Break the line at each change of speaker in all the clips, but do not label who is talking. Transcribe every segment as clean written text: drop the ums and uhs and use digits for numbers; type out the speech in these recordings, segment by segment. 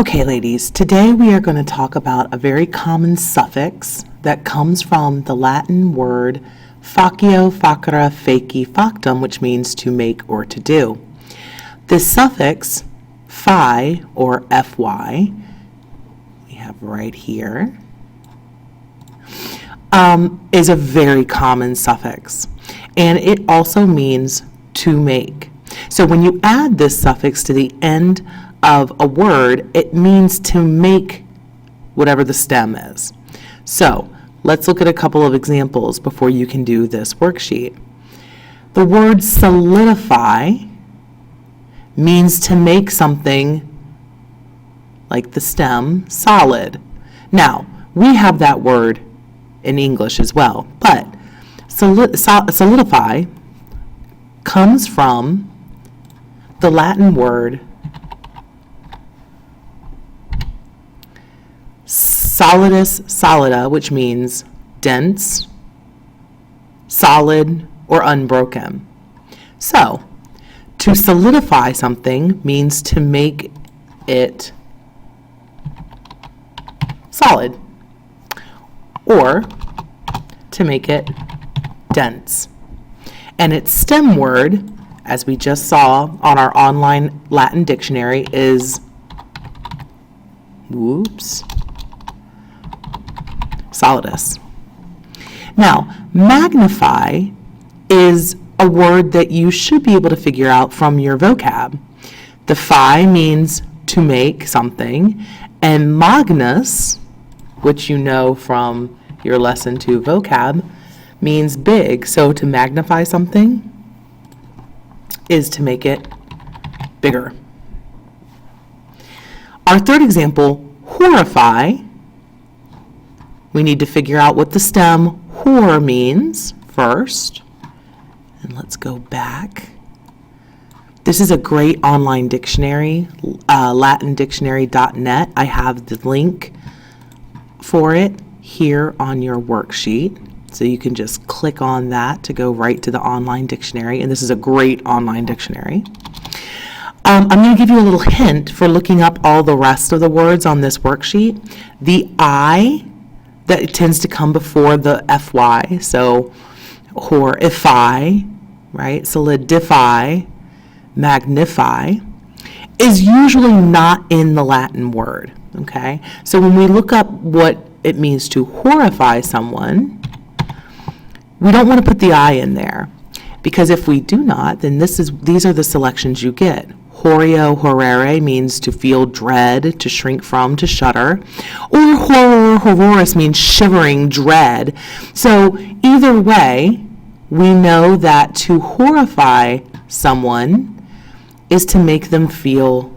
Okay, ladies, today we are going to talk about a very common suffix that comes from the Latin word facio, facere, facie, factum, which means to make or to do. This suffix, phi or fy, we have right here, is a very common suffix, and it also means to make. So when you add this suffix to the end of a word, it means to make whatever the stem is. So let's look at a couple of examples before you can do this worksheet. The word solidify means to make something like the stem solid. Now, we have that word in English as well, but solidify comes from the Latin word solidus solida, which means dense, solid, or unbroken. So, to solidify something means to make it solid, or to make it dense. And its stem word, as we just saw on our online Latin dictionary, is solidus. Now, magnify is a word that you should be able to figure out from your vocab. The phi means to make something, and magnus, which you know from your lesson 2 vocab, means big. So to magnify something is to make it bigger. Our third example, horrify. We need to figure out what the stem hor means first. And let's go back. This is a great online dictionary, latindictionary.net. I have the link for it here on your worksheet. So you can just click on that to go right to the online dictionary. And this is a great online dictionary. I'm going to give you a little hint for looking up all the rest of the words on this worksheet. The I that tends to come before the fy, so horrify, right, solidify, magnify, is usually not in the Latin word, okay? So when we look up what it means to horrify someone, we don't want to put the I in there, because if we do not, then these are the selections you get. Horio, horrere means to feel dread, to shrink from, to shudder. Or horror, horrorus means shivering, dread. So either way, we know that to horrify someone is to make them feel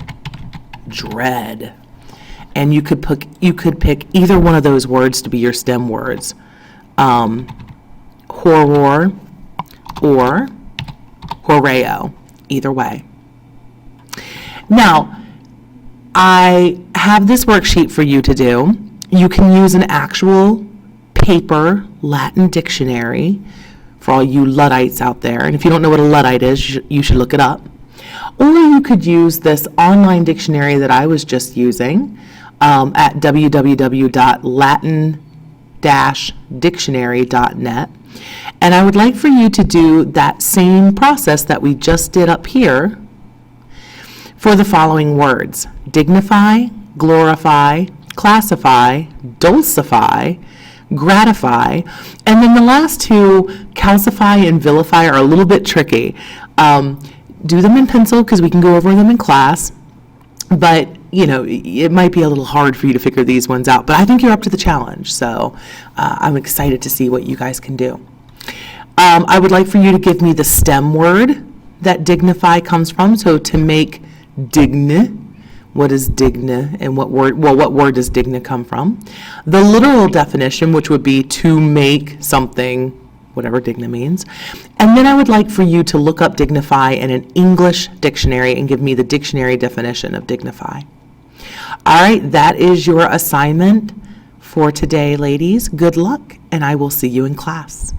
dread. And you could pick either one of those words to be your stem words. Horror or horreo, either way. Now, I have this worksheet for you to do. You can use an actual paper Latin dictionary for all you Luddites out there. And if you don't know what a Luddite is, you should look it up. Or you could use this online dictionary that I was just using at www.latin-dictionary.net. And I would like for you to do that same process that we just did up here for the following words: dignify, glorify, classify, dulcify, gratify, and then the last two, calcify and vilify, are a little bit tricky. Do them in pencil because we can go over them in class, but you know, it might be a little hard for you to figure these ones out, but I think you're up to the challenge, so I'm excited to see what you guys can do. I would like for you to give me the stem word that dignify comes from. So to make digne, what is digne and what word does digne come from? The literal definition, which would be to make something, whatever digne means. And then I would like for you to look up dignify in an English dictionary and give me the dictionary definition of dignify. All right, that is your assignment for today, ladies. Good luck, and I will see you in class.